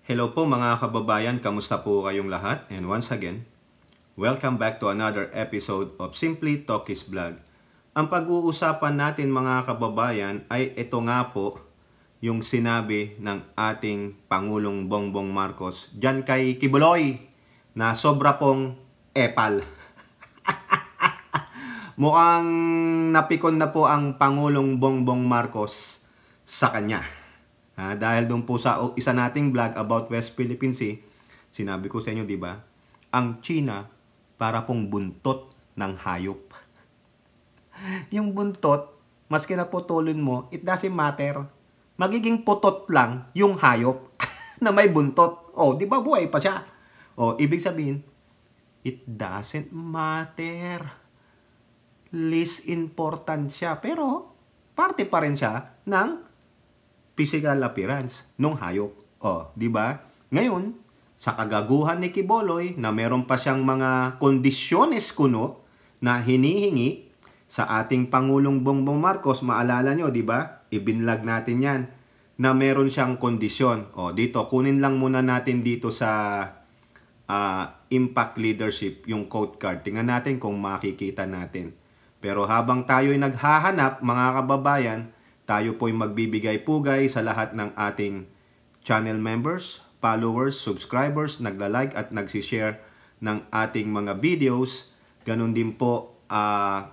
Hello po mga kababayan, kamusta po kayong lahat? And once again, welcome back to another episode of Simply Talkies Vlog. Ang pag-uusapan natin mga kababayan ay ito nga po yung sinabi ng ating Pangulong Bongbong Marcos dyan kay Kibuloy na sobra pong epal. Mukhang napikon na po ang Pangulong Bongbong Marcos sa kanya. Dahil doon po sa isa nating vlog about West Philippine Sea, sinabi ko sa inyo, di ba? Ang China para pong buntot ng hayop. Yung buntot, maski na putulin mo, it doesn't matter. Magiging putot lang yung hayop na may buntot. Oh, di ba buhay pa siya? Oh, ibig sabihin, it doesn't matter. Least important siya. Pero, parte pa rin siya ng physical appearance nung hayop. O, di ba? Ngayon, sa kagaguhan ni Kibuloy na meron pa siyang mga kondisyones kuno na hinihingi sa ating Pangulong Bongbong Marcos, maalala nyo, di ba? Ibinlag natin yan na meron siyang kondisyon. O, dito, kunin lang muna natin dito sa Impact Leadership, yung quote card. Tingnan natin kung makikita natin. Pero habang tayo'y naghahanap, mga kababayan, tayo po'y magbibigay-pugay sa lahat ng ating channel members, followers, subscribers, nagla-like at nagsishare ng ating mga videos. Ganon din po sa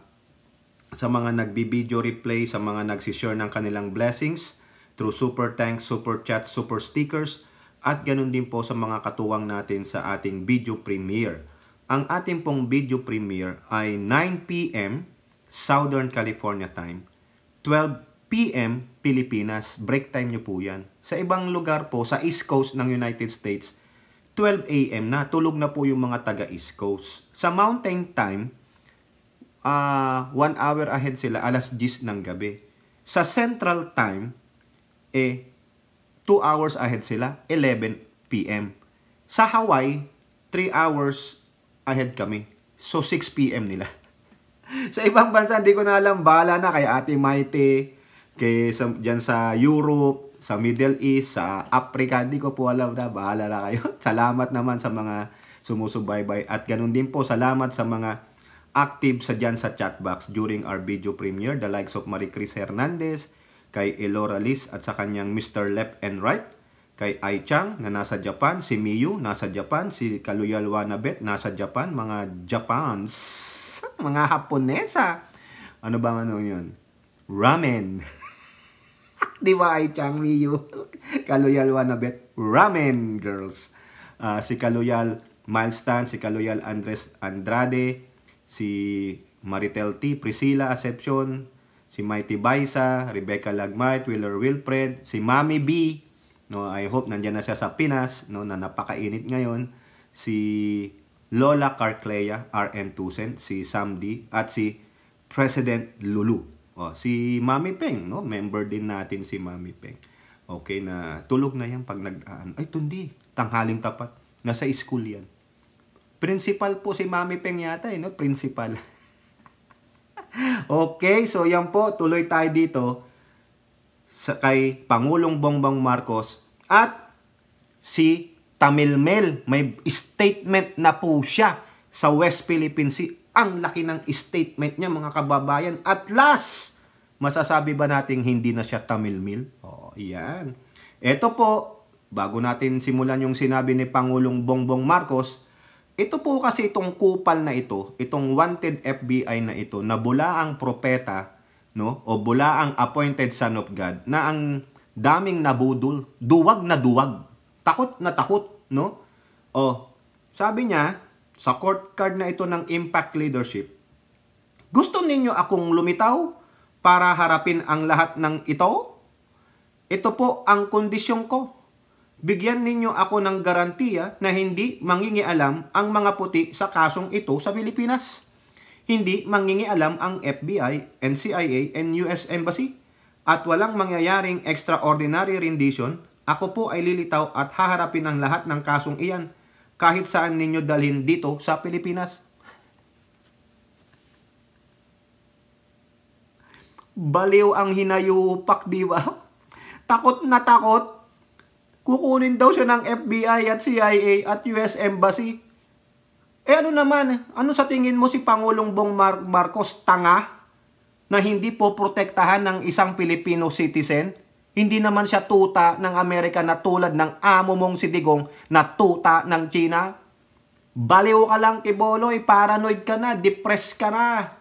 mga nagbi-video replay, sa mga nagsishare ng kanilang blessings through super thanks, super chat, super stickers, at ganon din po sa mga katuwang natin sa ating video premiere. Ang ating pong video premiere ay 9 p.m. Southern California time, 12 p.m. Pilipinas, break time nyo po yan. Sa ibang lugar po, sa East Coast ng United States, 12 a.m. na, tulog na po yung mga taga East Coast. Sa Mountain Time, 1 hour ahead sila, alas 10 ng gabi. Sa Central Time, 2 hours ahead sila, 11 p.m. Sa Hawaii, 3 hours ahead kami. So, 6 p.m. nila. Sa ibang bansa, hindi ko na alam, bahala na kay Ate Maite, dyan sa Europe, sa Middle East, sa Africa, hindi ko po alam na, bahala na kayo. Salamat naman sa mga sumusubaybay at ganun din po, salamat sa mga active sa dyan sa chat box during our video premiere, the likes of Marie Chris Hernandez, kay Elora Liz at sa kanyang Mr. Left and Right, kay Ai Chang na nasa Japan, si Miyu nasa Japan, si Kaluyal Wanabet nasa Japan, mga Japans, mga Haponesa. Ano bang ano yun? Ramen. Di ba Ai Chang, Miyu? Kaluyal Wanabet, Ramen girls. Si Kaluyal Milestone, si Kaluyal Andres Andrade, si Maritel T, Priscilla Acepcion, si Mighty Baisa, Rebecca Lagmart, Wheeler Wilfred, si Mami B, no, I hope nandiyan na siya sa Pinas, no, na napakainit ngayon, si Lola Carclea, RN Tucent, si Sam D, at si President Lulu. Si Mami Peng, no, member din natin si Mami Peng. Okay, na tulog na yan pag ay tundi, tanghaling tapat, nasa school yan. Principal po si Mami Peng yata, no, principal. Okay, so yan po, tuloy tayo dito kay Pangulong Bongbong Marcos at si Tamil Mel. May statement na po siya sa West Philippine Sea. Ang laki ng statement niya mga kababayan. At last, masasabi ba natin hindi na siya Tamil Mel? Yan. Ito po, bago natin simulan yung sinabi ni Pangulong Bongbong Marcos, ito po kasi itong kupal na ito, itong wanted FBI na ito, na bulaang propeta, no, o bulaang appointed son of God, na ang daming nabudol, duwag na duwag, takot na takot, no? Sabi niya, sa court card na ito ng Impact Leadership, gusto ninyo akong lumitaw para harapin ang lahat ng ito? Ito po ang kondisyon ko. Bigyan ninyo ako ng garantiya na hindi mangingialam ang mga puti sa kasong ito sa Pilipinas. Hindi mangingialam ang FBI, NCIA, and US Embassy. At walang mangyayaring extraordinary rendition, ako po ay lilitaw at haharapin ang lahat ng kasong iyan kahit saan ninyo dalhin dito sa Pilipinas. Baliw ang hinayupak, di ba? Takot na takot. Kukunin daw siya ng FBI at CIA at US Embassy. Ano naman? Ano sa tingin mo si Pangulong Marcos, tanga? Na hindi po protektahan ng isang Filipino citizen? Hindi naman siya tuta ng Amerika na tulad ng amo mong si Digong na tuta ng China? Baliw ka lang, Kiboloy, paranoid ka na, depressed ka na.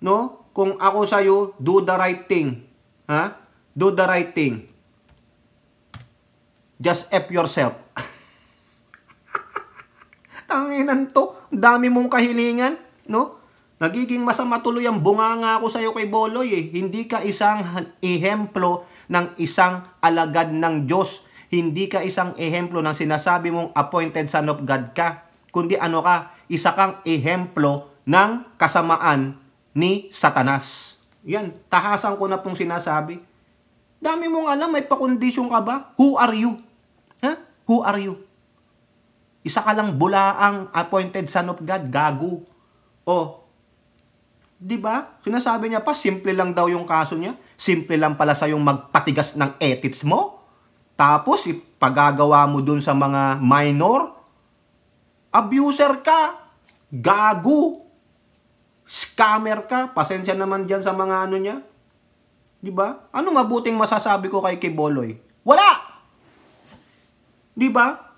No? Kung ako sa'yo, do the right thing. Ha? Do the right thing. Just F yourself. Tanginan to, dami mong kahilingan, no? Nagiging masama tuloy ang bunganga ako sa'yo kay Boloy eh. Hindi ka isang ehemplo ng isang alagad ng Diyos. Hindi ka isang ehemplo ng sinasabi mong appointed son of God ka. Kundi ano ka, isa kang ehemplo ng kasamaan ni Satanas. Yan, tahasan ko na pong sinasabi. Dami mong alam, may pakondisyon ka ba? Who are you? Ha? Who are you? Isa ka lang bulaang appointed son of God, gago. O, di ba? Sinasabi niya pa, simple lang daw yung kaso niya. Simple lang pala sa yung magpatigas ng ethics mo. Tapos, ipagagawa mo dun sa mga minor. Abuser ka. Gago. Scammer ka. Pasensya naman dyan sa mga ano niya. Di ba? Ano mabuting masasabi ko kay Kiboloy? Wala! Di ba?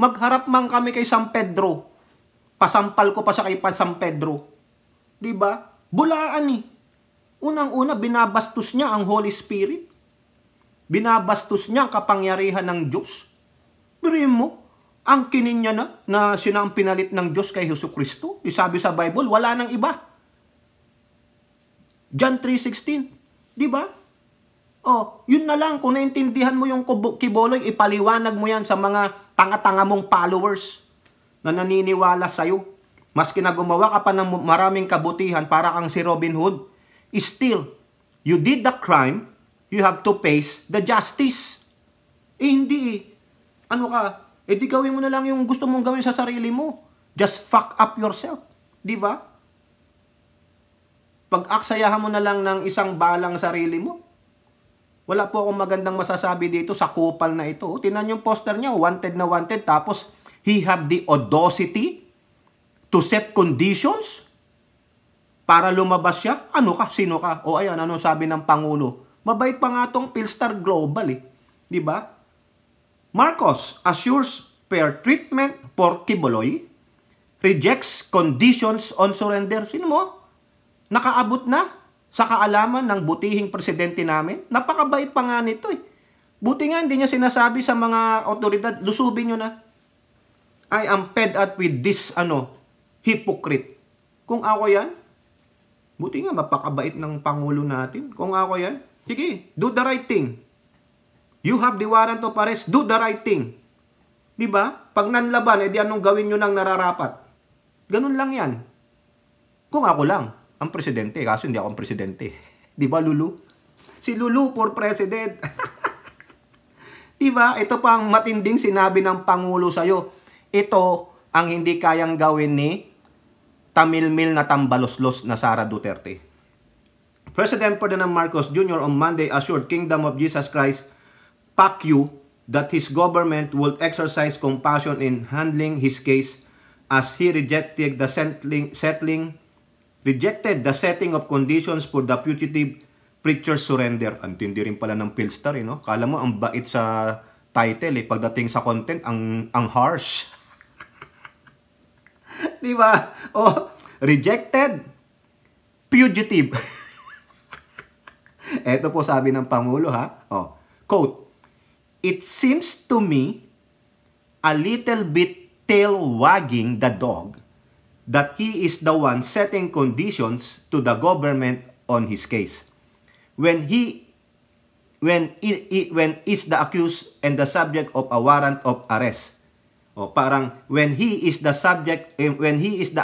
Magharap man kami kay San Pedro. Pasampal ko pa siya kay San Pedro. Di ba? Bulaan eh. Unang-una, binabastos niya ang Holy Spirit. Binabastos niya ang kapangyarihan ng Diyos. Birihin mo, ang kinin niya na siya ang pinalit ng Diyos kay Jesucristo. Sabi sa Bible, wala nang iba. John 3:16. Di ba? Oh, yun na lang. Kung naintindihan mo yung Kiboloy, ipaliwanag mo yan sa mga tanga-tanga mong followers na naniniwala sa'yo. Maski na gumawa ka pa ng maraming kabutihan para kang si Robin Hood, still, you did the crime, you have to face the justice. Hindi eh. Ano ka? Di gawin mo na lang yung gusto mong gawin sa sarili mo. Just fuck up yourself. Di ba? Pag-aksayahan mo na lang ng isang balang sarili mo. Wala po akong magandang masasabi dito sa kupal na ito. Tingnan yung poster niya, wanted na wanted. Tapos, he have the audacity to set conditions para lumabas siya. Ano ka? Sino ka? O ayan, ano sabi ng Pangulo? Mabait pa nga tong Philstar Global eh. Di ba? Marcos assures fair treatment for Kiboloy, rejects conditions on surrender. Sino mo? Nakaabot na sa kaalaman ng butihing presidente namin. Napakabait pa nga nito eh. Buti nga hindi niya sinasabi sa mga otoridad, lusubin nyo na. I am fed up with this, hypocrite. Kung ako yan, buti nga mapakabait ng Pangulo natin. Kung ako yan, sige, do the right thing. You have the warrant of arrest, do the right thing. Diba? Pag nanlaban, edi anong gawin nyo nang nararapat? Ganun lang yan. Kung ako lang, ang presidente, kaso hindi ako ang presidente. Diba, Lulu? Si Lulu for president. Diba? Ito pa ang matinding sinabi ng Pangulo sa'yo. Ito ang hindi kayang gawin ni tamilmil na tambaloslos na Sara Duterte. President Ferdinand Marcos Jr. on Monday assured Kingdom of Jesus Christ, PACU, that his government would exercise compassion in handling his case as he rejected the setting of conditions for the fugitive preacher's surrender. Antindi rin pala ng Philstar, no? Kala mo, ang bait sa title, Pagdating sa content, ang harsh. Diba? Oh, rejected, fugitive. Ito po sabi ng Pangulo, ha? Oh, quote, "It seems to me a little bit tail-wagging the dog that he is the one setting conditions to the government on his case. When is the accused and the subject of a warrant of arrest." O parang when he is the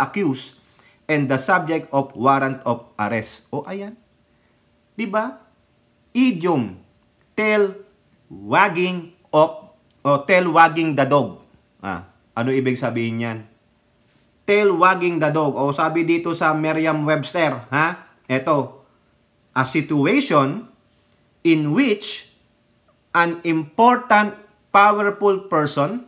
accused and the subject of warrant of arrest. O ayan. 'Di ba? Idiom, tail wagging the dog. Ano ibig sabihin niyan? Tail wagging the dog. O sabi dito sa Merriam-Webster, ha? Ito, a situation in which an important, powerful person,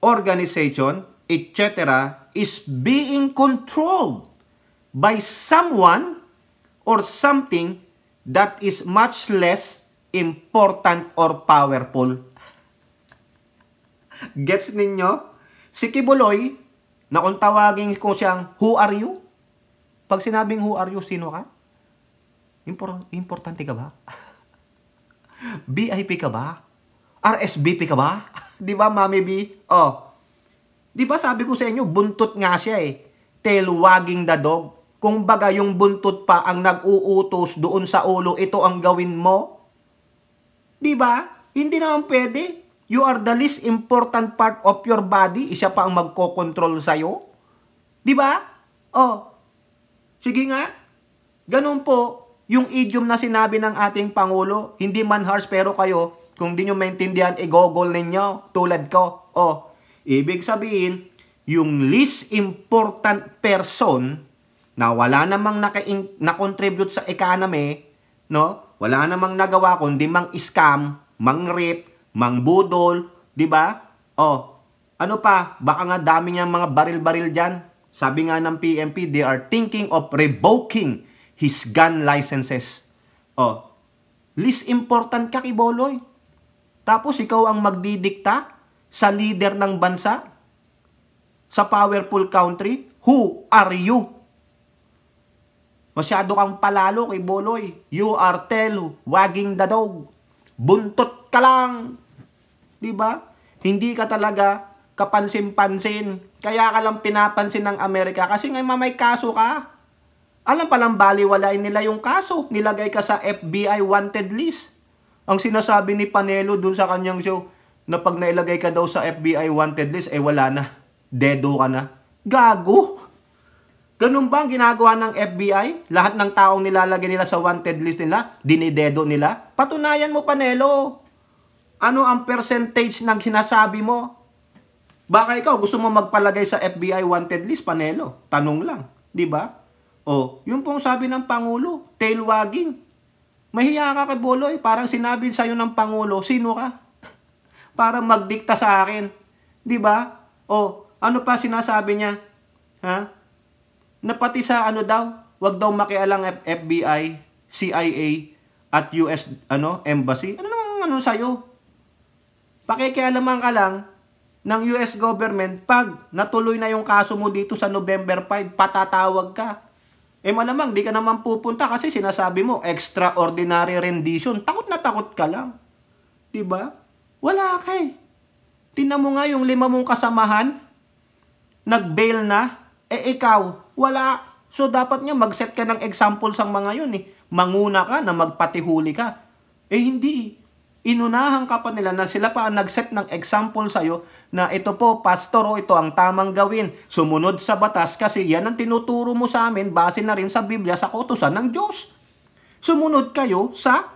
organization, etc. is being controlled by someone or something that is much less important or powerful. Gets ninyo? Si Kibuloy, na kung tawagin ko siyang, who are you? Pag sinabing who are you, sino ka? Importante ka ba? VIP ka ba? RSVP ka ba? Di ba, Mami B? Oh. Di ba sabi ko sa inyo, buntot nga siya eh. Tail wagging the dog. Kung baga yung buntot pa ang nag-uutos doon sa ulo, ito ang gawin mo. Di ba? Hindi naman pwede. You are the least important part of your body. Isa pa ang magkokontrol sa'yo. Di ba? Oh. Sige nga. Ganun po. Yung idiom na sinabi ng ating Pangulo, hindi man harsh pero kayo, kung di nyo maintindihan, i-google ninyo, tulad ko. Oh, ibig sabihin, yung least important person na wala namang na-contribute sa economy, no? Wala namang nagawa kundi mang-scam, mang-rape, mang-budol, di ba? Oh, ano pa? Baka nga dami niyang mga baril-baril dyan. Sabi nga ng PMP, they are thinking of revoking his gun licenses. Oh, least important ka, Kiboloy. Tapos ikaw ang magdidikta sa leader ng bansa, sa powerful country. Who are you? Masyado kang palalo, Kiboloy. You are tail wagging the dog. Buntot ka lang. Diba? Hindi ka talaga kapansin-pansin. Kaya ka lang pinapansin ng Amerika kasi ngayon may kaso ka. Alam palang baliwalain nila yung kaso. Nilagay ka sa FBI wanted list. Ang sinasabi ni Panelo dun sa kanyang show, na pag nailagay ka daw sa FBI wanted list, wala na. Dedo ka na. Gago! Ganun ba ang ginagawa ng FBI? Lahat ng taong nilalagay nila sa wanted list nila, dinidedo nila? Patunayan mo, Panelo. Ano ang percentage ng sinasabi mo? Baka ikaw gusto mo magpalagay sa FBI wanted list, Panelo? Tanong lang. Di ba? O, yung pong sabi ng Pangulo, tail wagging. Mahiya ka, Kiboloy. Parang sinabi sa'yo ng Pangulo, sino ka? Parang magdikta sa akin. Di ba? O, ano pa sinasabi niya? Ha? Na pati sa ano daw, wag daw makialang FBI, CIA, at US embassy. Ano namang sa'yo? Pakikialaman ka lang ng US government pag natuloy na yung kaso mo dito sa November 5, patatawag ka. Malamang, di ka naman pupunta kasi sinasabi mo, extraordinary rendition. Takot na takot ka lang. Diba? Wala ka eh. Tingnan mo nga yung 5 mong kasamahan, nag-bail na, ikaw, wala. So, dapat nga mag-set ka ng example sa mga yun eh. Manguna ka na magpatihuli ka. Hindi. Inunahan ka pa nila na sila pa ang nag-set ng example sa'yo na ito po, pastor, ito ang tamang gawin. Sumunod sa batas kasi yan ang tinuturo mo sa amin base na rin sa Biblia sa kautusan ng Diyos. Sumunod kayo sa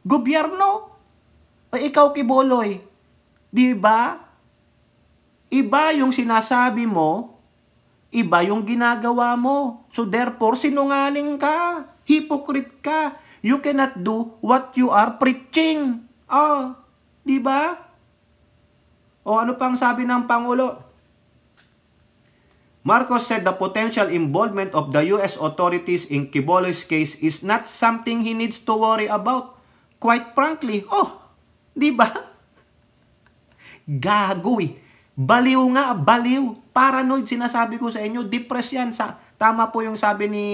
gobyerno. Ikaw, Kiboloy, di ba? Iba yung sinasabi mo, iba yung ginagawa mo. So therefore, sinungaling ka. Hypocrite ka. You cannot do what you are preaching. Di ba? O ano pang sabi ng Pangulo? Marcos said the potential involvement of the U.S. authorities in Kiboloy's case is not something he needs to worry about. Quite frankly, di ba? Gago eh. Baliw nga, baliw. Paranoid, sinasabi ko sa inyo. Depressed yan. Tama po yung sabi ni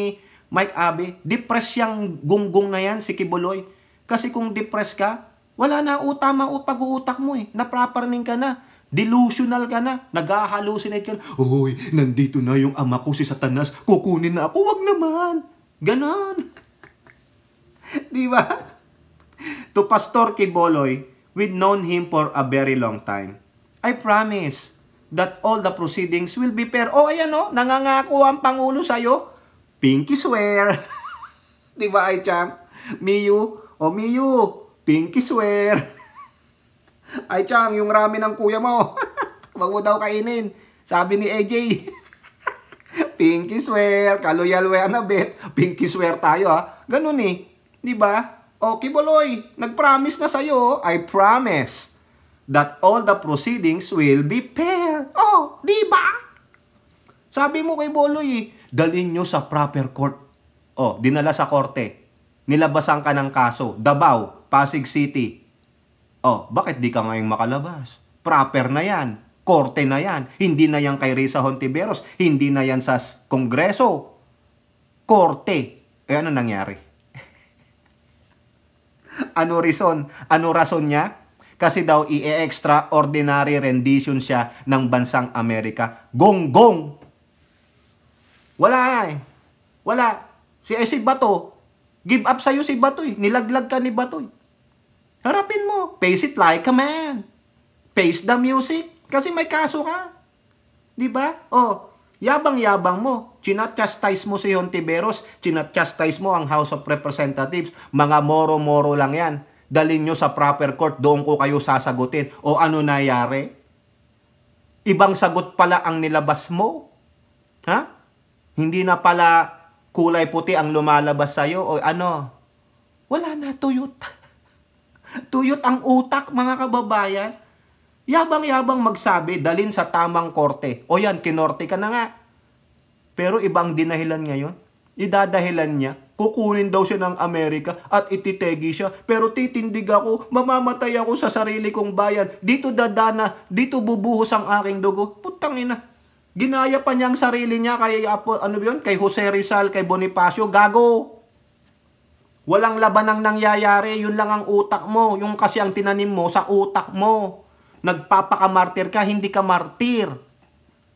Mike Abe. Depressed yung gunggong na yan, si Kiboloy. Kasi kung depressed ka, wala na tama pag-uutak mo eh. Napraparning ka na. Delusional ka na. Nag-halucinate ka na. Hoy, nandito na yung ama ko si Satanas. Kukunin na ako. Wag naman. Ganon. Di ba? To Pastor Kiboloy, we've known him for a very long time. I promise that all the proceedings will be fair. Ayan nangangako ang Pangulo sa'yo. Pinky swear. Di ba, Ay Chang? Miyu, Miyu, pinky swear. Ay Chang, yung ramen ng kuya mo. Wag mo daw kainin. Sabi ni AJ. Pinky swear. Kaloyal we anabet. Pinky swear tayo ha. Ganun eh. Di ba? O, Kibuloy, nag-promise na sa'yo, I promise that all the proceedings will be fair. Oh, di ba? Sabi mo kay Boloy, dalhin nyo sa proper court. Oh, dinala sa korte. Nilabasan ka ng kaso. Davao, Pasig City. Oh, bakit di ka ngayong makalabas? Proper na yan. Korte na yan. Hindi na yan kay Risa Hontiveros. Hindi na yan sa Kongreso. Korte. Eh, ano nangyari? Ano reason? Ano rason niya? Kasi daw i-extraordinary rendition siya ng bansang Amerika. Gonggong! Wala eh. Wala. Si Bato, give up sa'yo si Bato eh. Nilaglag ka ni Bato eh. Harapin mo. Face it like a man. Face the music. Kasi may kaso ka. Diba? Oh, yabang-yabang mo. Chinat-chastise mo si Hontiveros. Chinat-chastise mo ang House of Representatives. Mga moro-moro lang yan. Dalhin nyo sa proper court. Doon ko kayo sasagutin. O ano nangyari? Ibang sagot pala ang nilabas mo. Ha? Hindi na pala kulay puti ang lumalabas sa'yo. O ano? Wala na, tuyot. Tuyot ang utak, mga kababayan. Yabang-yabang magsabi, dalhin sa tamang korte. O yan, kinorte ka na nga. Pero ibang dinahilan ngayon. Idadahilan niya, kukunin daw siya ng Amerika at ititegi siya. Pero titindig ako, mamamatay ako sa sarili kong bayan. Dito dadana, dito bubuhos ang aking dugo. Putang ina. Ginaya pa niya ang sarili niya kay, kay Jose Rizal, kay Bonifacio. Gago. Walang laban ang nangyayari. Yun lang ang utak mo. Yung kasi ang tinanim mo sa utak mo. Nagpapakamartir ka, hindi ka martir.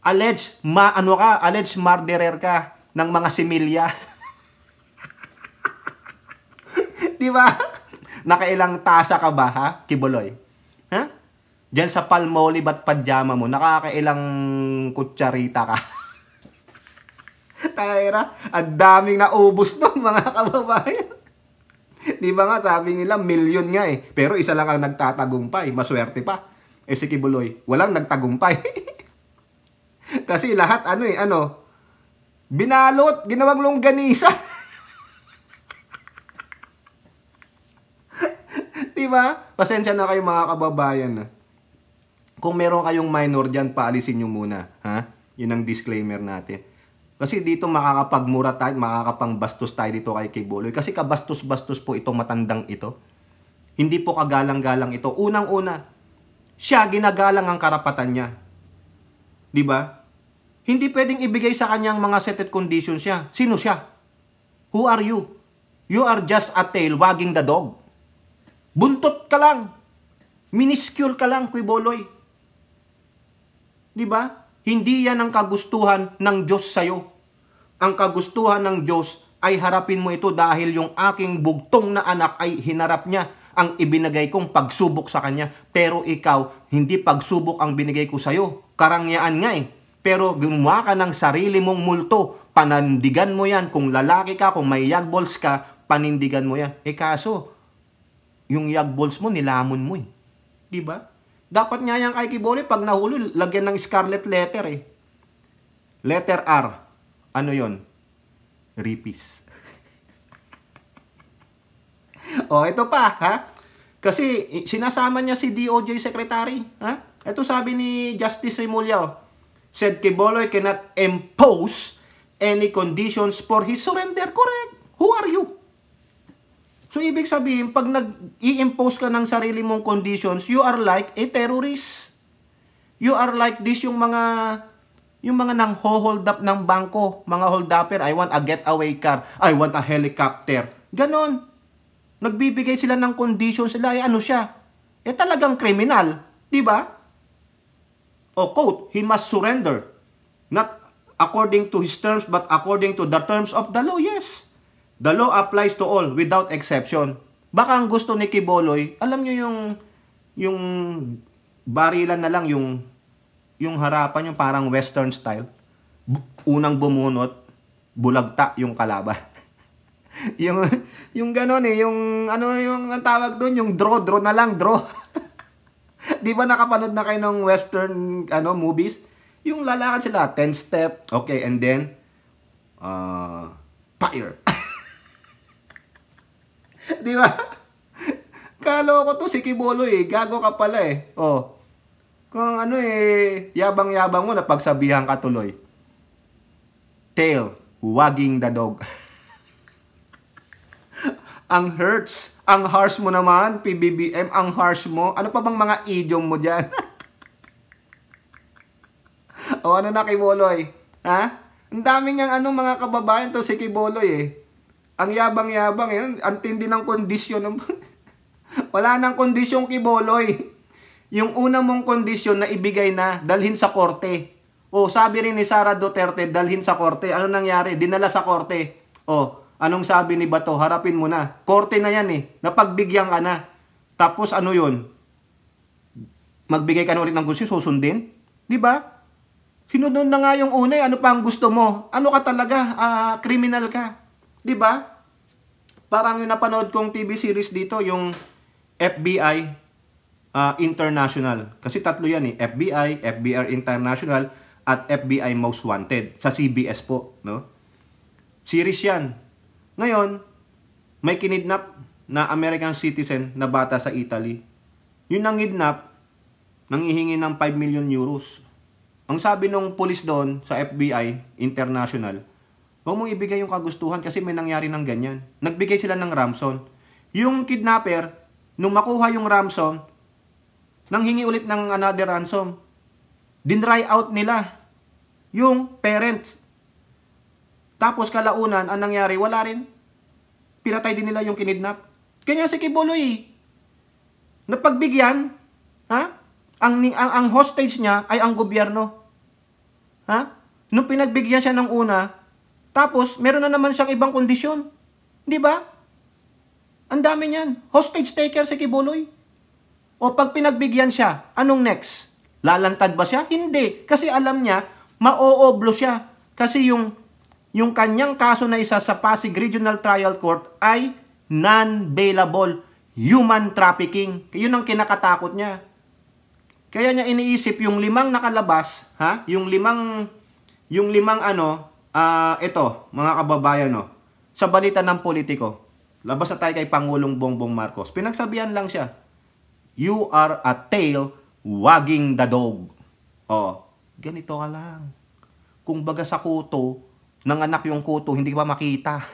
Alleged murderer ka ng mga similya. Di ba? Nakailang tasa ka ba, ha? Kibuloy. Ha? Diyan sa Palmolive at pajama mo, nakakailang kutsarita ka. Tayra, ang daming naubos doon, mga kababayan. Di ba nga, sabi nila, milyon nga eh. Pero isa lang ang nagtatagumpay, maswerte pa. Eh si Kibuloy, walang nagtagumpay. Kasi lahat binalot, ginawang longganisa. Diba? Pasensya na kayo mga kababayan. Kung meron kayong minor dyan, paalisin nyo muna. Ha? Yun ang disclaimer natin. Kasi dito makakapagmura tayo, makakapangbastos tayo dito kay Kibuloy. Kasi kabastos-bastos po itong matandang ito. Hindi po kagalang-galang ito. Unang-una, siya ginagalang ang karapatan niya. 'Di ba? Hindi pwedeng ibigay sa kanyang mga settled conditions siya. Sino siya? Who are you? You are just a tail wagging the dog. Buntot ka lang. Minuscule ka lang, Kibuloy. 'Di ba? Hindi yan ang kagustuhan ng Diyos sa'yo. Ang kagustuhan ng Diyos ay harapin mo ito dahil yung aking bugtong na anak ay hinarap niya ang ibinigay kong pagsubok sa kanya. Pero ikaw, hindi pagsubok ang binigay ko sa'yo. Karangyaan nga eh. Pero gumawa ka ng sarili mong multo. Panandigan mo yan. Kung lalaki ka, kung may yagballs ka, panindigan mo yan. Eh kaso, yung yagballs mo, nilamon mo eh. Diba? Dapat nga yan kay Kibuloy, pag nahuli, lagyan ng scarlet letter eh. Letter R. Ano yon? Ripis. O, ito pa, ha? Kasi sinasama niya si DOJ Secretary, ha? Ito sabi ni Justice Remulla, said Kibuloy cannot impose any conditions for his surrender. Correct. Who are you? So, ibig sabihin, pag nag-i-impose ka ng sarili mong conditions, you are like a terrorist. You are like this, yung mga nang hold up ng bangko, mga hold upper, I want a getaway car, I want a helicopter. Ganon. Nagbibigay sila ng conditions sila, ano siya? Eh talagang kriminal, di ba? O quote, he must surrender. Not according to his terms, but according to the terms of the law. Yes. The law applies to all, without exception. Baka ang gusto ni Kibuloy, alam nyo yung barilan na lang, yung harapan yung parang western style. Unang bumunot, bulagta yung kalaban. yung gano'n eh, yung ang tawag doon, yung draw na lang, draw. Di ba nakapanood na kayo ng western movies? Yung lalakad sila, 10 step, okay, and then fire. Di ba? Kaloko to si Kibuloy eh. Gago ka pala eh. Oh. Kung ano eh, yabang-yabang mo na pagsabihan ka tuloy. Tail, wagging the dog. Ang hurts, ang harsh mo naman, PBBM, ang harsh mo. Ano pa bang mga idiom mo dyan? O ano na Kibuloy? Ha? Ang dami niyang mga kababayan to si Kibuloy eh. Ang yabang-yabang eh. Ang tindi ng kondisyon. Wala nang kondisyon Kibuloy. Yung una mong kondisyon na ibigay na, dalhin sa korte. O sabi rin ni Sara Duterte, dalhin sa korte. Ano nangyari? Dinala sa korte. O, anong sabi ni Bato? Harapin mo na. Korte na yan eh. Napagbigyan ka na. Tapos ano yun? Magbigay ka na ulit ng gusto, susundin? Di ba? Sinunod na nga yung una eh. Ano pa ang gusto mo? Ano ka talaga? Criminal ka. Di ba? Parang yung napanood kong TV series dito, yung FBI International. Kasi tatlo yan eh. FBI, FBI International, at FBI Most Wanted. Sa CBS po. No? Series yan. Ngayon, may kinidnap na American citizen na bata sa Italy. Yung nangidnap, nanghihingi ng 5 million euros. Ang sabi nung police doon sa FBI International, huwag mong ibigay yung kagustuhan kasi may nangyari ng ganyan. Nagbigay sila ng ransom. Yung kidnapper, nung makuha yung ransom, nanghingi ulit ng another ransom. Dinry out nila yung parents. Tapos kalaunan, ang nangyari, wala rin. Pinatay din nila yung kinidnap. Kanya si Kibuloy. Napagbigyan, ha? Ang hostage niya ay ang gobyerno. Ha? Nung pinagbigyan siya ng una, tapos meron na naman siyang ibang kondisyon. Di ba? Ang dami niyan. Hostage taker si Kibuloy. O pag pinagbigyan siya, anong next? Lalantad ba siya? Hindi. Kasi alam niya, ma-ooblo siya. Kasi yung kanyang kaso na isa sa Pasig Regional Trial Court ay non-bailable human trafficking. Yun ang kinakatakot niya. Kaya niya iniisip yung 5 nakalabas, ha? Yung limang ito, mga kababayan, no? Sa balita ng politiko. Labas na tayo kay Pangulong Bongbong Marcos. Pinagsabihan lang siya. You are a tail wagging the dog. Oh, ganito ka lang. Kung baga sa kuto, nanganak yung kuto, hindi pa makita.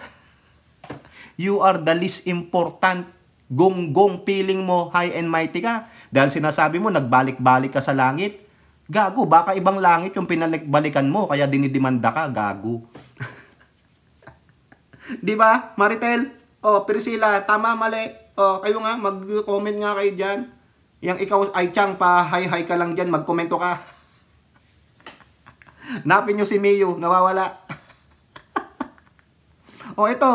You are the least important. Gonggong feeling mo high and mighty ka. Dahil sinasabi mo, nagbalik-balik ka sa langit. Gago, baka ibang langit yung pinalik-balikan mo, kaya dinidimanda ka, gago. Di ba, Maritel? O, Priscilla, tama, mali. O, kayo nga, mag-comment nga kayo dyan. Yang ikaw ay tiyang pa-hi-hi ka lang dyan, mag-komento ka. Napin nyo si Miyu, nawawala. O, ito.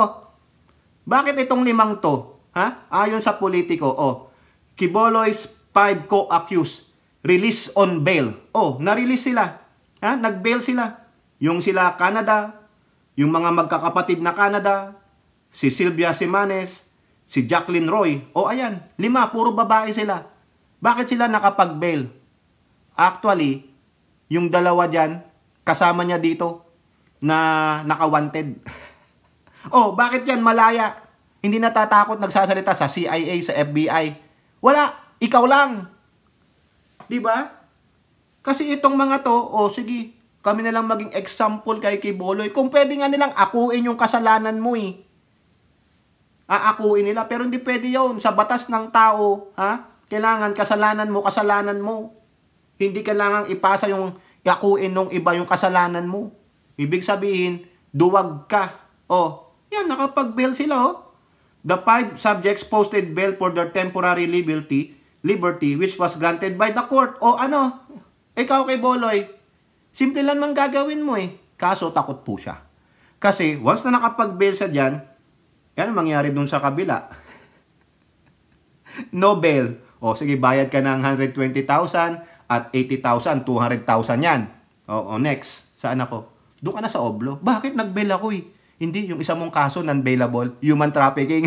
Bakit itong 5 to? Ha? Ayon sa politiko, Kibuloy's 5 co-accused release on bail. Na-release sila. Ha? Nag-bail sila. Yung sila Canada, yung mga magkakapatid na Canada, si Sylvia Simanes, si Jacqueline Roy. Ayan, 5, puro babae sila. Bakit sila nakapag-bail? Actually, yung 2 dyan, kasama niya dito na naka-wanted. Bakit yan? Malaya. Hindi natatakot nagsasalita sa CIA, sa FBI. Wala. Ikaw lang. Diba? Kasi itong mga to, sige, kami na lang maging example kay Kibuloy. Kung pwede nga nilang akuin yung kasalanan mo eh. Aakuin nila. Pero hindi pwede yun. Sa batas ng tao, ha? Kailangan kasalanan mo. Hindi kailangan ipasa yung akuin ng iba yung kasalanan mo. Ibig sabihin, duwag ka. Yan, nakapag-bail sila, The 5 subjects posted bail for their temporary liberty which was granted by the court. Ikaw Kibuloy, simple lang mang gagawin mo eh. Kaso takot po siya. Kasi once na nakapag-bail siya dyan, yan ang mangyari dun sa kabila. No bail. Sige, bayad ka ng 120,000 at 80,000, 200,000 yan. Next. Saan ako? Doon ka na sa oblo. Bakit nag-bail ako eh? Hindi, yung isa mong kaso non-bailable, human trafficking.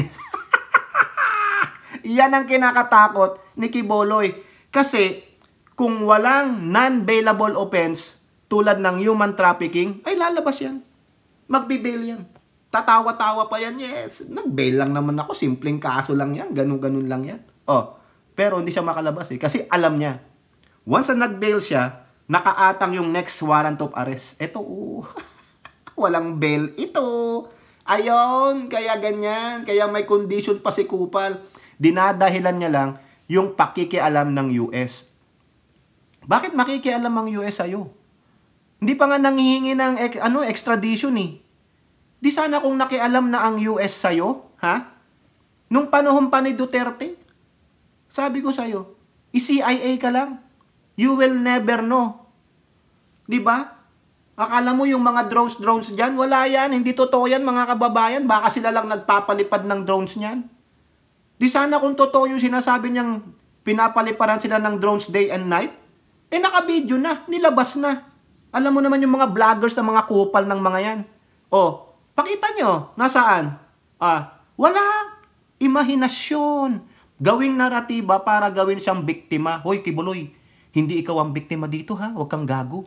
Yan ang kinakatakot ni Kibuloy. Kasi kung walang non-bailable offense tulad ng human trafficking, ay lalabas yan. Magbibail yan. Tatawa-tawa pa yan, yes. Nag-bail lang naman ako, simpleng kaso lang yan, ganun-ganun lang yan. Oh, pero hindi siya makalabas eh, kasi alam niya. Once na nag-bail siya, nakaatang yung next warrant of arrest. Ito, walang bail. Ito, ayon, kaya ganyan, kaya may condition pa si Kupal. Dinadahilan niya lang yung pakikialam ng US. Bakit makikialam ang US sa'yo? Hindi pa nga nanghihingi ng extradition eh. Di sana kung nakialam na ang US sa'yo, ha? Nung panahon pa ni Duterte, sabi ko sa'yo, i-CIA ka lang. You will never know. Di ba? Akala mo yung mga drones dyan, wala yan, hindi totoo yan mga kababayan, baka sila lang nagpapalipad ng drones niyan. Di sana kung totoo yung sinasabi niyang pinapaliparan sila ng drones day and night, naka-video na, nilabas na. Alam mo naman yung mga vloggers na mga kupal ng mga yan. Oh, pakita nyo, nasaan? Wala. Imahinasyon. Gawing naratiba para gawin siyang biktima. Hoy, Kibuloy, hindi ikaw ang biktima dito ha, huwag kang gago.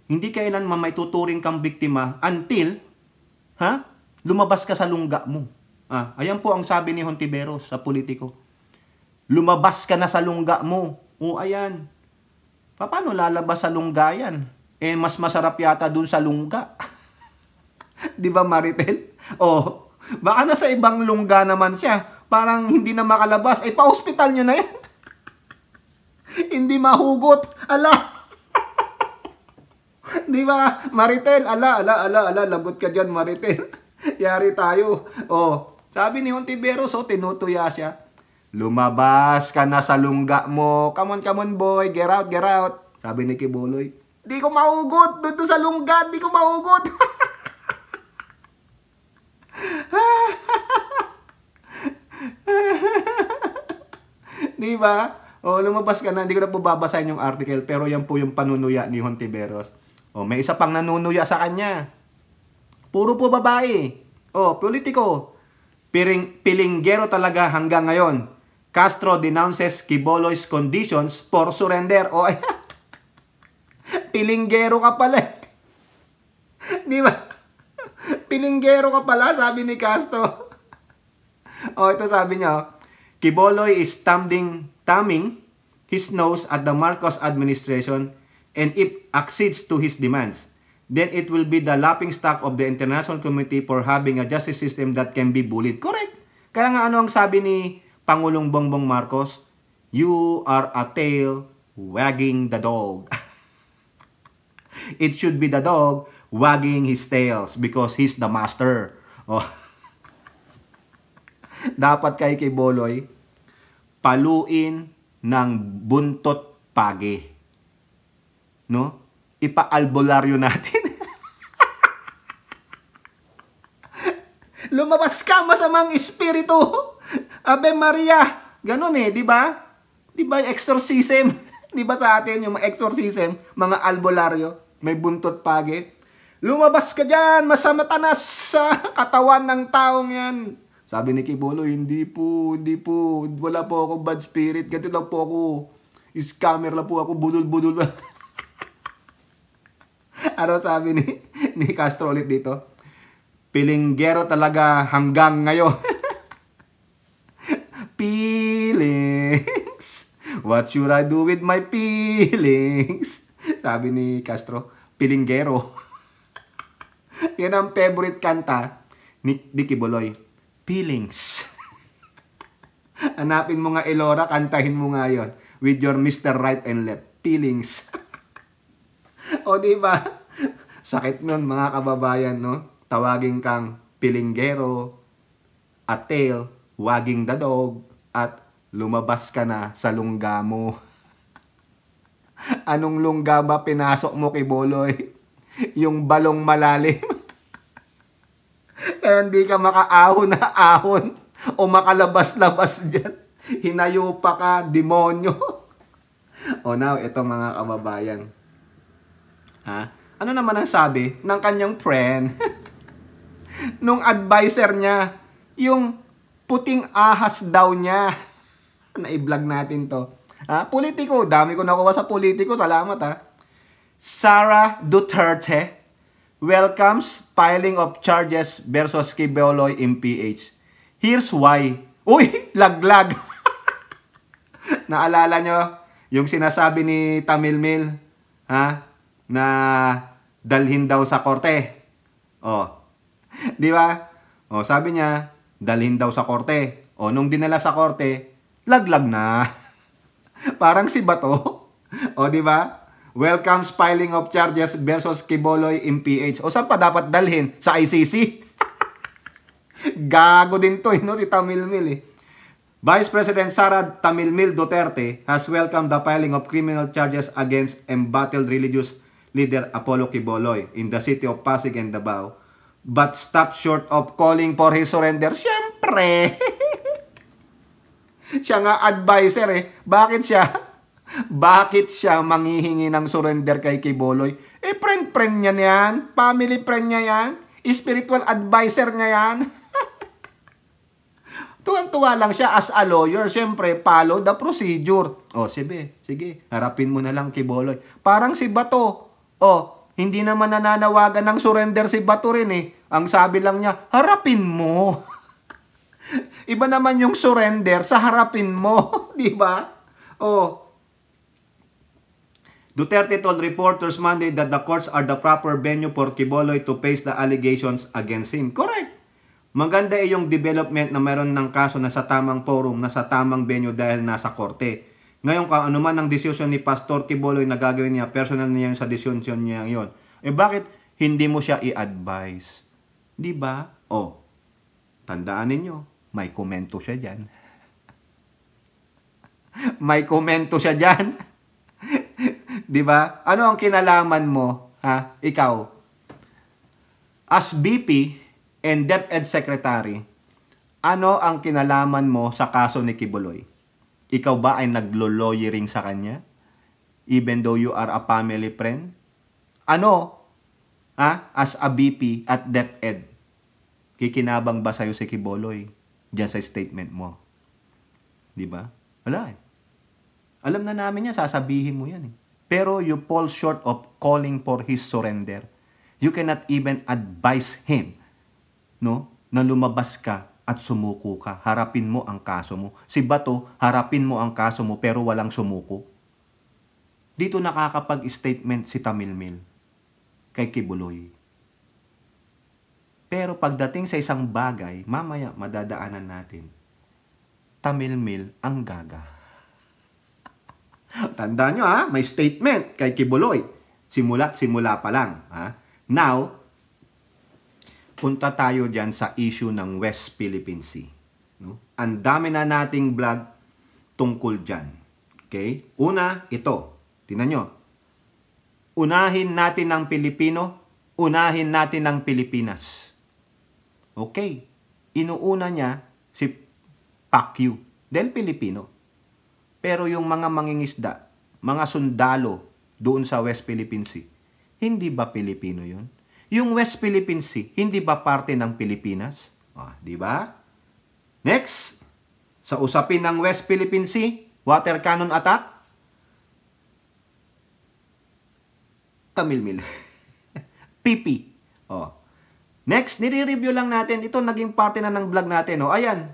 Hindi kailan may tuturing kang biktima until, lumabas ka sa lungga mo. Ayan po ang sabi ni Hontiveros sa Politico. Lumabas ka na sa lungga mo. Ayan. Paano lalabas sa lungga yan? Mas masarap yata dun sa lungga. Di ba, Maritel? Baka nasa ibang lungga naman siya. Parang hindi na makalabas. Pa-hospital nyo na yan. Hindi mahugot. Ala. Di ba, Maritel? Ala. Lagot ka dyan, Maritel. Yari tayo. Sabi ni Hontiveros, tinutuya siya. Lumabas ka na sa lungga mo. Come on, boy. Get out. Sabi ni Kibuloy. Di ko mahugot. Doon sa lungga, di ko mahugot. Di ba? Lumabas ka na. Hindi ko na po babasahin yung article. Pero yan po yung panunuya ni Hontiveros. May isa pang nanunuya sa kanya. Puro po babae. Politiko. Pilinggero talaga hanggang ngayon. Castro denounces Quiboloy's conditions for surrender. Pilinggero ka pala. Di ba? Pilinggero ka pala, sabi ni Castro. Ito sabi niya. Quiboloy is thumbing his nose at the Marcos administration, and if accedes to his demands, then it will be the laughingstock of the international community for having a justice system that can be bullied. Correct. Kaya nga ano ang sabi ni Pangulong Bongbong Marcos? You are a tail wagging the dog. It should be the dog wagging his tails because he's the master. Dapat kay Quiboloy, paluin ng buntot pagi. No? Ipa-albularyo natin. Lumabas ka, masamang espiritu. Ave Maria. Ganon di ba? Di ba exorcism? Di ba sa atin yung mga exorcism, mga albularyo, may buntot pagi? Lumabas ka dyan, masamatanas sa katawan ng taong yan. Sabi ni Kibuloy, hindi po. Wala po ako bad spirit. Ganito lang po ako. Scammer lang po ako, budol-budol. Ano sabi ni Castro ulit dito? Pilinggero talaga hanggang ngayon. Feelings. What should I do with my feelings? Sabi ni Castro, pilinggero. Yan ang favorite kanta ni Kibuloy. Feelings. Hanapin mo nga Elora, kantahin mo nga yon with your Mr. Right and Left. Feelings. Diba? Sakit nun mga kababayan, no? Tawagin kang pilinggero, a tail, wagging the dog, at lumabas ka na sa lungga mo. Anong lungga ba pinasok mo, Kibuloy? Yung balong malalim. Hindi ka makaahon na ahon o makalabas-labas dyan. Hinayo pa ka, demonyo. Now, ito mga kababayan. Ano naman ang sabi ng kanyang friend? Nung advisor niya, yung puting ahas daw niya. Na-i-vlog natin to. Politiko, dami ko nakuha sa Politiko. Salamat Sara Duterte welcomes filing of charges versus Quiboloy in PH. Here's why. Uy, laglag. Naalala nyo yung sinasabi ni Tamil Mil, ha? Na dalhin daw sa korte. Oh. Di ba? Oh, sabi niya, dalhin daw sa korte. Oh, nung dinala sa korte, laglag na. Parang si Bato. Oh, di ba? Welcomes filing of charges versus Quiboloy in PH. O saan pa dapat dalhin? Sa ICC? Gago din to, no? Si Tamil Mil, eh. Vice President Sara Tamilmil Duterte has welcomed the filing of criminal charges against embattled religious leader Apollo Quiboloy in the city of Pasig and Davao, but stopped short of calling for his surrender. Siyempre! Siya nga advisor, eh. Bakit siya? Bakit siya manghihingi ng surrender kay Quiboloy? Eh, friend niya yan. Family friend niya yan. Spiritual advisor niya yan. Tuwan-tuwa lang siya as a lawyer. Siyempre, follow the procedure. O, sige. Harapin mo na lang Quiboloy. Parang si Bato. O, hindi naman nananawagan ng surrender si Bato rin, eh. Ang sabi lang niya, harapin mo. Iba naman yung surrender sa harapin mo. Di ba? O, Duterte told reporters Monday that the courts are the proper venue for Quiboloy to face the allegations against him. Correct. Maganda yung development na meron ng kaso na sa tamang forum, na sa tamang venue dahil nasa korte. Ngayon, kung ano man ang desisyon ni Pastor Quiboloy na gagawin niya, personal niya yun sa desisyon niya yun. Eh bakit hindi mo siya i-advise? Di ba? Oh, tandaan ninyo, may komento siya dyan. May komento siya dyan. Di ba? Ano ang kinalaman mo, ha? Ikaw, as VP and DepEd Secretary, ano ang kinalaman mo sa kaso ni Quiboloy? Ikaw ba ay naglo-lawyering sa kanya? Even though you are a family friend? Ano? Ha? As a VP at DepEd, kikinabang ba sa'yo si Quiboloy diyan sa statement mo? Di ba? Wala eh. Alam na namin yan, sasabihin mo yan eh. Pero you fall short of calling for his surrender. You cannot even advise him, no, na lumabas ka at sumuko ka. Harapin mo ang kaso mo. Si Bato, harapin mo ang kaso mo pero walang sumuko. Dito nakakapag-statement si Tamil Mil kay Quiboloy. Pero pagdating sa isang bagay, mamaya madadaanan natin, Tamil Mil ang gaga. Tandaan nyo, ha? May statement kay Quiboloy. Simula pa lang. Ha? Now, punta tayo dyan sa issue ng West Philippine Sea. No? Ang dami na nating vlog tungkol dyan. Okay? Una, ito. Tingnan nyo. Unahin natin ang Pilipino, unahin natin ang Pilipinas. Okay. Inuuna niya si Pacquiao dahil Pilipino. Pero yung mga mangingisda, mga sundalo doon sa West Philippine Sea, hindi ba Pilipino yun? Yung West Philippine Sea, hindi ba parte ng Pilipinas? Di ba? Next, sa usapin ng West Philippine Sea, water cannon attack, Tamilmil. PP. Next, nire-review lang natin. Ito naging parte na ng vlog natin. Ayan.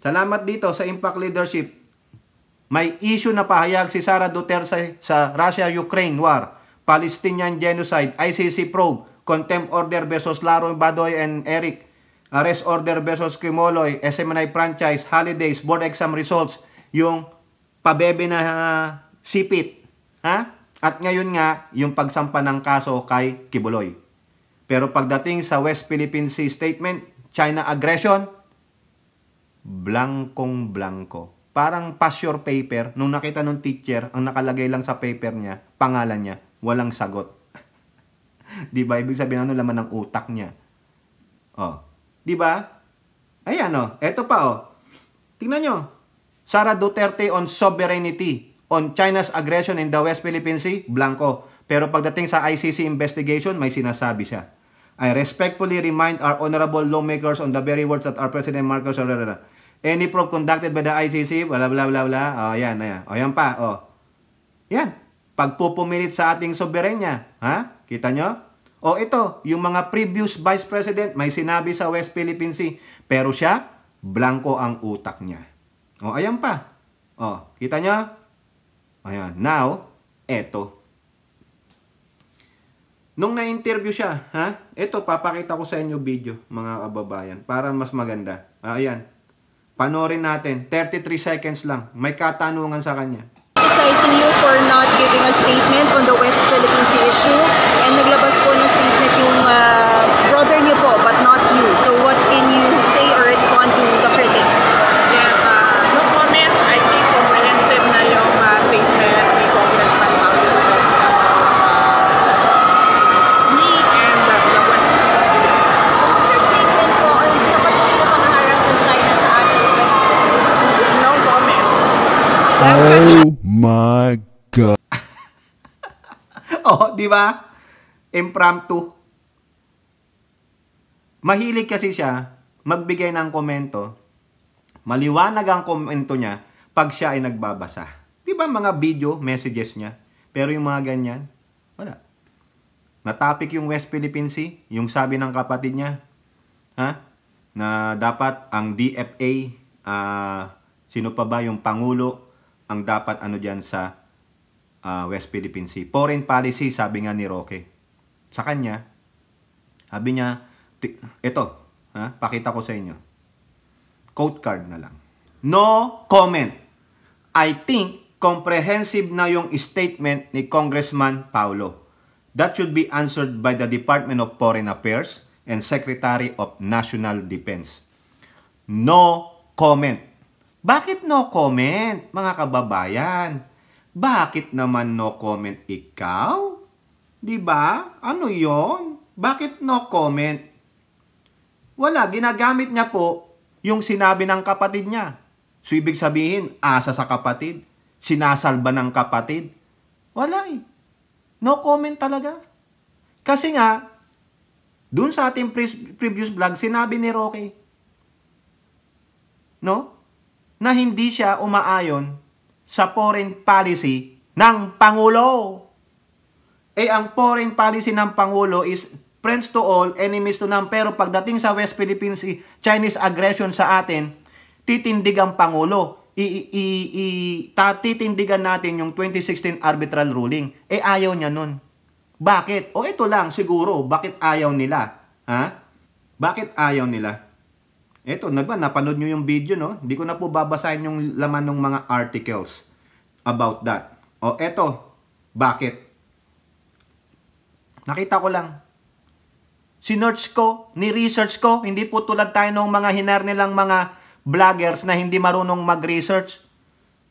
Salamat dito sa Impact Leadership. May issue na pahayag si Sara Duterte sa Russia-Ukraine war, Palestinian genocide, ICC probe, contempt order versus Laro Badoy and Eric, arrest order versus Quiboloy, SMNI franchise, holidays, board exam results, yung pabebe na sipit. Ha? At ngayon nga, yung pagsampa ng kaso kay Quiboloy. Pero pagdating sa West Philippine Sea statement, China aggression, blankong-blanko. Parang pass your paper, nung nakita nung teacher, ang nakalagay lang sa paper niya, pangalan niya, walang sagot. Di ba? Ibig sabihin, ano laman ng utak niya? Di ba? Ayan, eto pa, tingnan nyo. Sara Duterte on sovereignty, on China's aggression in the West Philippine Sea, blanco. Pero pagdating sa ICC investigation, may sinasabi siya. I respectfully remind our honorable lawmakers on the very words that our President Marcos, any probe conducted by the ICC, bla bla bla bla. Ayan. Ayan pa, Yan. Pagpupumilit sa ating soberenya. Ha? Kita nyo? O ito, yung mga previous Vice President, may sinabi sa West Philippine Sea. Pero siya, blanco ang utak niya. O, ayan pa. O, kita niya? Ayan. Now, eto. Nung na-interview siya, ito, papakita ko sa inyo video, mga kababayan, para mas maganda. Ayan. Panoorin natin. 33 seconds lang. May katanungan sa kanya. Criticizing you for not giving a statement on the West Philippine Sea issue, and naglabas po ng statement yung brother niyo po, but not you. So what can you say or respond to the critics? Yes, no comments. I think comprehensive na yung statement ni Congressman Paulo about me and the West Philippines. Sir, statement po sa patuloy na pang-harass ng China sa atin sa West Philippines. No comments. Oh my God. Oh, di ba? Impromptu. Mahilig kasi siya magbigay ng komento. Maliwanag ang komento niya pag siya ay nagbabasa. Di ba mga video, messages niya? Pero yung mga ganyan, wala. Na-topic yung West Philippine Sea, yung sabi ng kapatid niya, na dapat ang DFA, sino pa ba yung Pangulo, ang dapat dyan sa West Philippine Sea. Foreign policy, sabi nga ni Roque. Sa kanya, sabi niya, ito, pakita ko sa inyo. Quote card na lang. No comment. I think comprehensive na yung statement ni Congressman Paulo. That should be answered by the Department of Foreign Affairs and Secretary of National Defense. No comment. Bakit no comment, mga kababayan? Bakit naman no comment ikaw? Di ba? Ano yon? Bakit no comment? Wala, ginagamit niya po yung sinabi ng kapatid niya. So, ibig sabihin, asa sa kapatid, sinasalba ng kapatid. Wala eh. No comment talaga. Kasi nga, dun sa ating previous vlog, sinabi ni Roque, no? Na hindi siya umaayon sa foreign policy ng Pangulo. Eh, ang foreign policy ng Pangulo is friends to all, enemies to none. Pero pagdating sa West Philippine Sea, Chinese aggression sa atin, titindig ang Pangulo. Titindigan natin yung 2016 arbitral ruling. Eh, ayaw niya nun. Bakit? O ito lang, siguro, bakit ayaw nila? Bakit ayaw nila? Ito, napanood nyo yung video, no? Hindi ko na po babasahin yung laman ng mga articles about that. O, eto, bakit? Nakita ko lang. Sinearch ko, ni-research ko, hindi po tulad tayo ng mga hinar nilang mga vloggers na hindi marunong mag-research.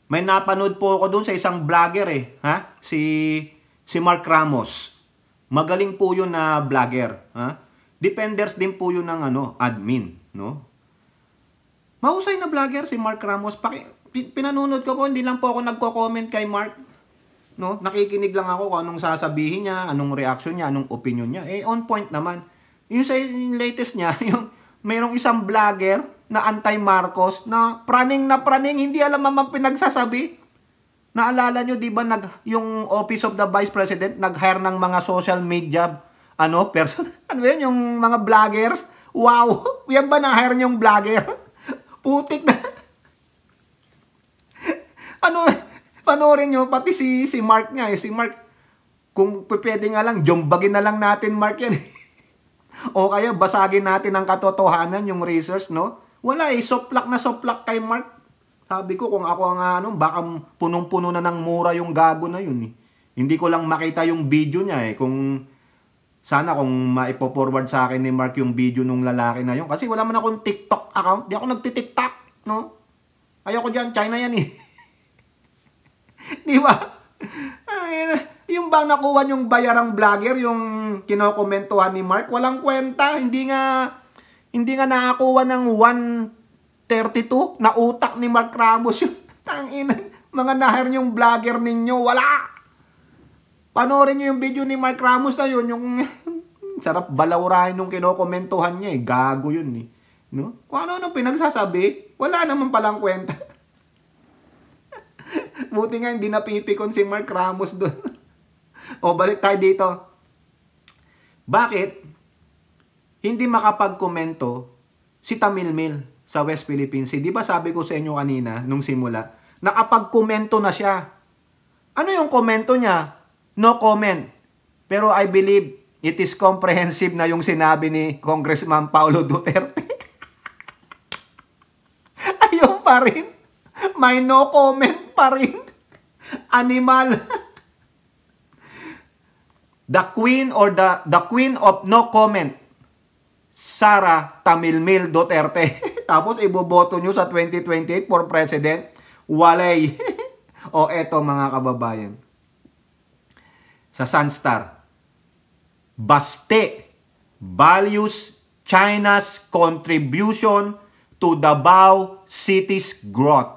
May napanood po ako dun sa isang vlogger si Mark Ramos. Magaling po yun na vlogger. Dependers din po yun ng admin, no? Mahusay na vlogger si Mark Ramos. Pinanunod ko po, hindi lang po ako nagko-comment kay Mark. No? Nakikinig lang ako kung anong sasabihin niya, anong reaction niya, anong opinion niya. Eh, on point naman. Yung sa latest niya, yung mayroong isang vlogger na anti-Marcos na praning, hindi alam naman pinagsasabi. Naalala nyo, di ba, yung Office of the Vice President nag-hire ng mga social media person? Ano yun, yung mga vloggers? Wow! Yan ba na-hire nyo yung vlogger? Putik na. Panoorin nyo, pati si Mark nga. Si Mark, kung pwede nga lang, jombagin na lang natin, Mark, yan. O kaya, basagin natin ang katotohanan, yung research, no? Wala soplak na soplak kay Mark. Sabi ko, kung ako nga, baka punong-puno na ng mura yung gago na yun, eh. Hindi ko lang makita yung video niya, eh. Sana kung maipo-forward sa akin ni Mark yung video nung lalaki na yun. Kasi wala man akong TikTok account. Di ako nagtitiktok, no? Ayoko dyan, China yan, eh. Di ba? Yung bang nakuha yung bayarang vlogger, yung kinokomentuhan ni Mark, walang kwenta. Hindi nga nakakuha ng 132 na utak ni Mark Ramos. Yung tangina, mga nahir yung vlogger ninyo, wala. Panoorin nyo yung video ni Mark Ramos na yun, yung sarap balawrahin nung kinokomentuhan niya, eh. Gago yun, eh. No? Kung ano pinagsasabi, wala naman palang kwenta. Buti nga hindi napipikon si Mark Ramos doon. O, balik tayo dito. Bakit hindi makapagkomento si Tamilmil sa West Philippine Sea? Di ba sabi ko sa inyo kanina, nung simula, nakapagkomento na siya. Ano yung komento niya? No comment. Pero I believe it is comprehensive na yung sinabi ni Congressman Paulo Duterte. Ayun pa rin. May no comment pa rin. Animal. The queen or the queen of no comment, Sara Tamilmil Duterte. Tapos iboboto nyo sa 2028 for president. Walay. O eto mga kababayan. Sa Sunstar, Baste values China's contribution to Davao City's growth.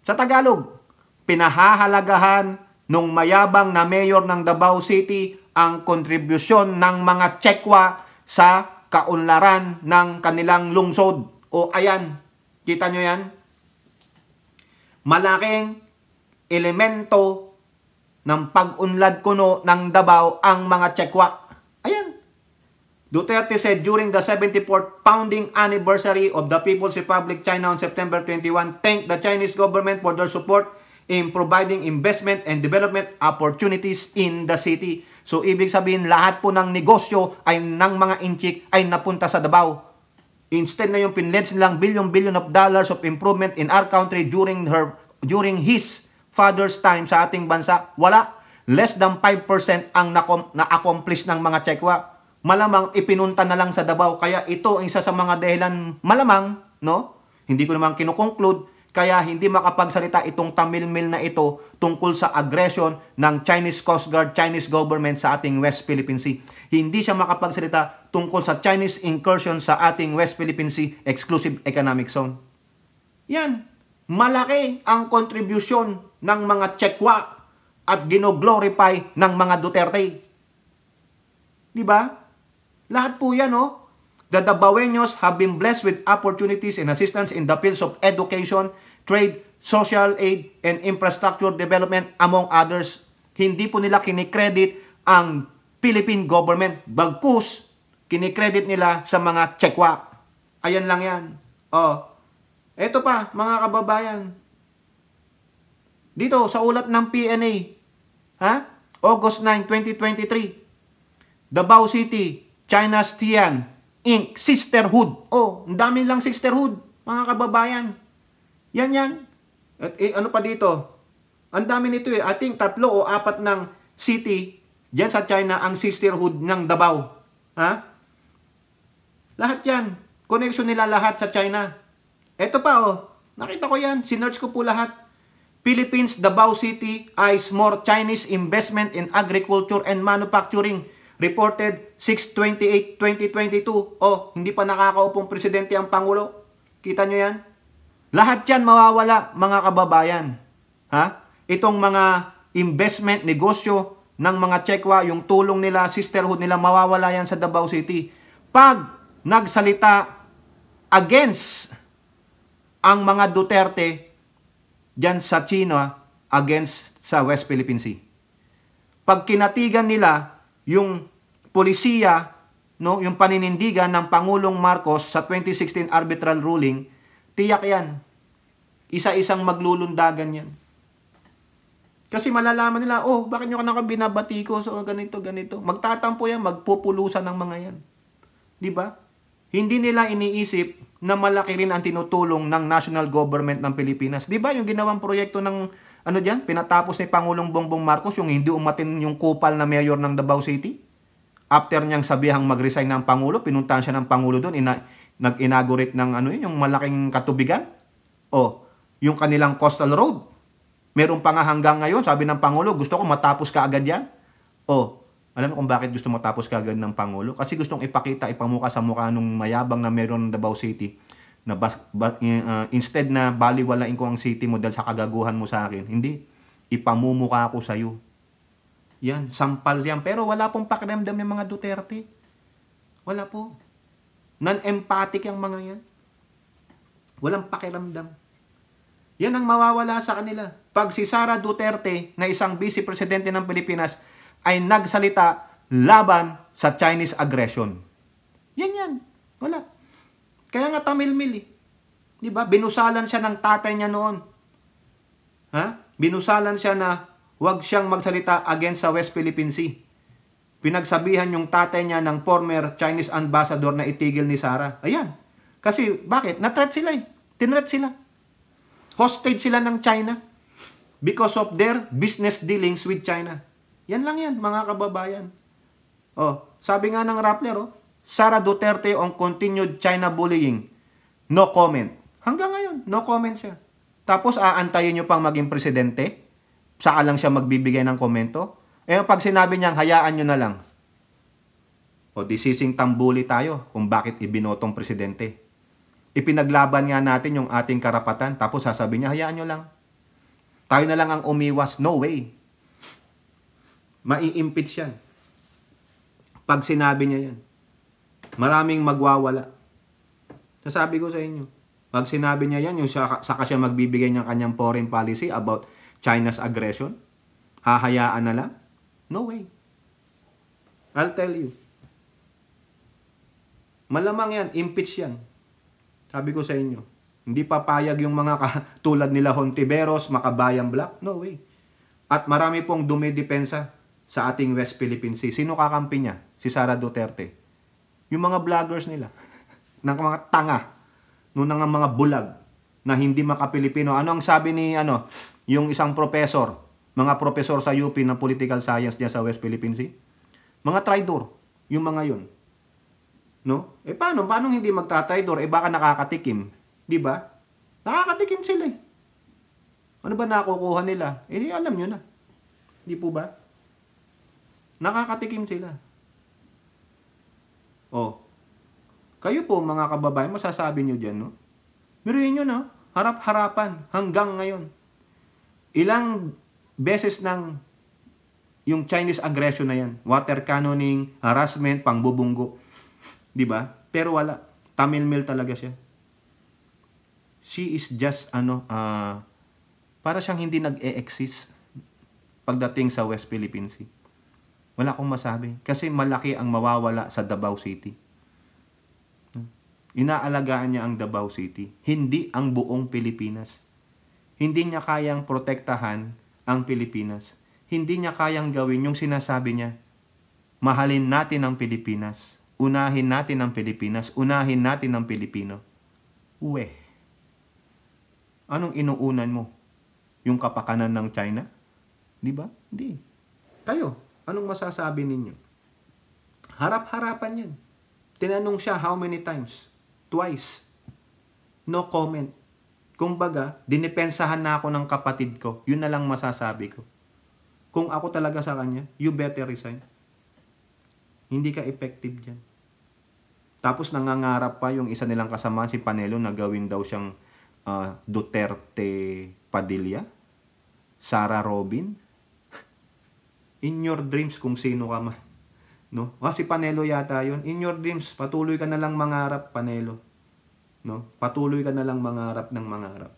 Sa Tagalog, pinahahalagahan nung mayabang na mayor ng Davao City ang kontribusyon ng mga Chekwa sa kaunlaran ng kanilang lungsod. O ayan, kita nyo yan? Malaking elemento ng pag-unlad kuno ng Davao ang mga Chekwa. Ayan. Duterte said during the 74th founding anniversary of the People's Republic China on September 21, thanked the Chinese government for their support in providing investment and development opportunities in the city. So, ibig sabihin, lahat po ng negosyo ay ng mga inchik ay napunta sa Davao. Instead na yung pinleds nilang billion of dollars of improvement in our country during his father's time sa ating bansa, wala. Less than 5% ang na-accomplish ng mga Chekwa. Malamang ipinunta na lang sa Davao. Kaya ito ang isa sa mga dahilan, malamang, no? Hindi ko naman kinukonclude, kaya hindi makapagsalita itong Tamilmil na ito tungkol sa aggression ng Chinese Coast Guard, Chinese government sa ating West Philippine Sea. Hindi siya makapagsalita tungkol sa Chinese incursion sa ating West Philippine Sea Exclusive Economic Zone. Yan. Malaki ang kontribusyon ng mga Chekwa at gino-glorify ng mga Duterte. Di ba? Lahat po yan, oh. The Davaoenos have been blessed with opportunities and assistance in the fields of education, trade, social aid, and infrastructure development, among others. Hindi po nila kinikredit ang Philippine government. Bagkus, kinikredit nila sa mga Chekwa. Ayan lang yan. Oh. Eto pa, mga kababayan. Dito, sa ulat ng PNA, August 9, 2023, Davao City, China's Tian, Inc. Sisterhood. Oh, ang dami lang sisterhood, mga kababayan. Yan. At ano pa dito? Ang dami nito eh. I think 3 o 4 ng city diyan sa China ang sisterhood ng Davao. Lahat yan. Connection nila lahat sa China. Eto pa oh. Nakita ko yan. Sinearch ko po lahat. Philippines, Davao City eyes more Chinese investment in agriculture and manufacturing. Reported 6/28/2022. Oh, hindi pa nakakaupong presidente ang Pangulo. Kita nyo yan? Lahat yan mawawala, mga kababayan. Itong mga investment, negosyo ng mga Chekwa, yung tulong nila, sisterhood nila, mawawala yan sa Davao City. Pag nagsalita against ang mga Duterte dyan sa China against sa West Philippine Sea. Pag kinatigan nila yung polisiya, no, yung paninindigan ng Pangulong Marcos sa 2016 arbitral ruling, tiyak yan. Isa-isang maglulundagan yan. Kasi malalaman nila, oh, bakit nyo ka binabati ko? So, ganito. Magtatampo yan, magpupulusan ng mga yan. Diba? Hindi nila iniisip na malaki rin ang tinutulong ng national government ng Pilipinas. Diba yung ginawang proyekto ng, pinatapos ni Pangulong Bongbong Marcos, yung hindi umatin yung kupal na mayor ng Davao City? After niyang sabihang mag-resign ng Pangulo, pinuntahan siya ng Pangulo doon, nag-inaugurate ng yung malaking katubigan. O, yung kanilang coastal road. Meron pa nga hanggang ngayon, sabi ng Pangulo, gusto ko matapos ka agad yan. O, alam mo kung bakit gusto matapos ka agad ng Pangulo? Kasi gustong ipamuka sa mukha nung mayabang na meron ng Davao City, na instead na baliwalain ko ang city mo dahil sa kagaguhan mo sa akin, hindi, ipamumuka ako sa'yo. Yan, sampal yan. Pero wala pong pakiramdam yung mga Duterte. Wala po. Non-empathic yung mga yan. Walang pakiramdam. Yan ang mawawala sa kanila. Pag si Sara Duterte, na isang vice presidente ng Pilipinas, ay nagsalita laban sa Chinese aggression. Yan. Wala. Kaya nga tamilmil eh. Di ba? Binusalan siya ng tatay niya noon. Binusalan siya na huwag siyang magsalita against sa West Philippine Sea. Pinagsabihan yung tatay niya ng former Chinese ambassador na itigil ni Sara. Ayan. Kasi bakit? Na-threat sila eh. Tinret sila. Hostage sila ng China because of their business dealings with China. Yan lang yan, mga kababayan. Sabi nga ng Rappler, Sara Duterte on continued China bullying. No comment. Hanggang ngayon, no comment siya. Tapos aantayin nyo pang maging presidente? Saka lang siya magbibigay ng komento? Pag sinabi niyang hayaan nyo na lang. Disising tambuli tayo kung bakit ibinotong presidente. Ipinaglaban nga natin yung ating karapatan, tapos sasabihin niya, hayaan nyo lang. Tayo na lang ang umiwas. No way. Mai-impeach yan. Pag sinabi niya yan. Maraming magwawala. Nasabi ko sa inyo. Pag sinabi niya yan, yung saka siya magbibigay ng kanyang foreign policy about China's aggression, hahayaan na lang? No way. I'll tell you. Malamang yan, impeach yan. Sabi ko sa inyo, hindi papayag yung mga tulad nila Hontiveros, Makabayang Black. No way. At marami pong dumidepensa sa ating West Philippine Sea. Sino kakampi niya? Si Sara Duterte. Yung mga vloggers nila. Ng mga tanga. Ng mga bulag na hindi makapilipino. Ano ang sabi ni yung isang professor, mga professor sa UP ng political science niya sa West Philippine Sea? Mga traitor. Yung mga yun. No? Paano hindi magta-traitor? Baka nakakatikim. Di ba? Nakakatikim sila eh. Ano ba nakukuha nila? Alam nyo na. Di po ba? Nakakatikim sila. Kayo po mga kababayan, masasabi nyo dyan, no? Biruin nyo, no? Harap-harapan hanggang ngayon. Ilang beses ng yung Chinese aggression na yan. Water cannoning, harassment, pangbubunggo. Di ba? Pero wala. Tamilmil talaga siya. She is just, para siyang hindi nag-e-exist pagdating sa West Philippine Sea. Wala akong masabi. Kasi malaki ang mawawala sa Davao City. Inaalagaan niya ang Davao City. Hindi ang buong Pilipinas. Hindi niya kayang protektahan ang Pilipinas. Hindi niya kayang gawin yung sinasabi niya. Mahalin natin ang Pilipinas. Unahin natin ang Pilipinas. Unahin natin ang Pilipino. Anong inuunan mo? Yung kapakanan ng China? Di ba? Hindi. Kayo, anong masasabi ninyo? Harap-harapan yan. Tinanong siya how many times? Twice. No comment. Kumbaga, dinipensahan na ako ng kapatid ko. Yun na lang masasabi ko. Kung ako talaga sa kanya, you better resign. Hindi ka effective dyan. Tapos nangangarap pa yung isa nilang kasama, si Panelo, na gawin daw siyang Duterte Padilla, Sara Robin. In your dreams, kung sino ka man. No? Si Panelo yata yun. In your dreams, patuloy ka na lang mangarap, Panelo. No? Patuloy ka na lang mangarap ng mangarap.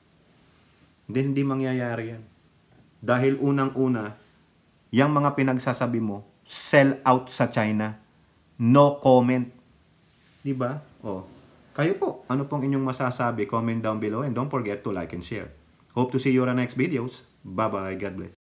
Hindi mangyayari yan. Dahil unang-una, yung mga pinagsasabi mo, sell out sa China. No comment. Diba? Kayo po, ano pong inyong masasabi? Comment down below and don't forget to like and share. Hope to see you on our next videos. Bye-bye. God bless.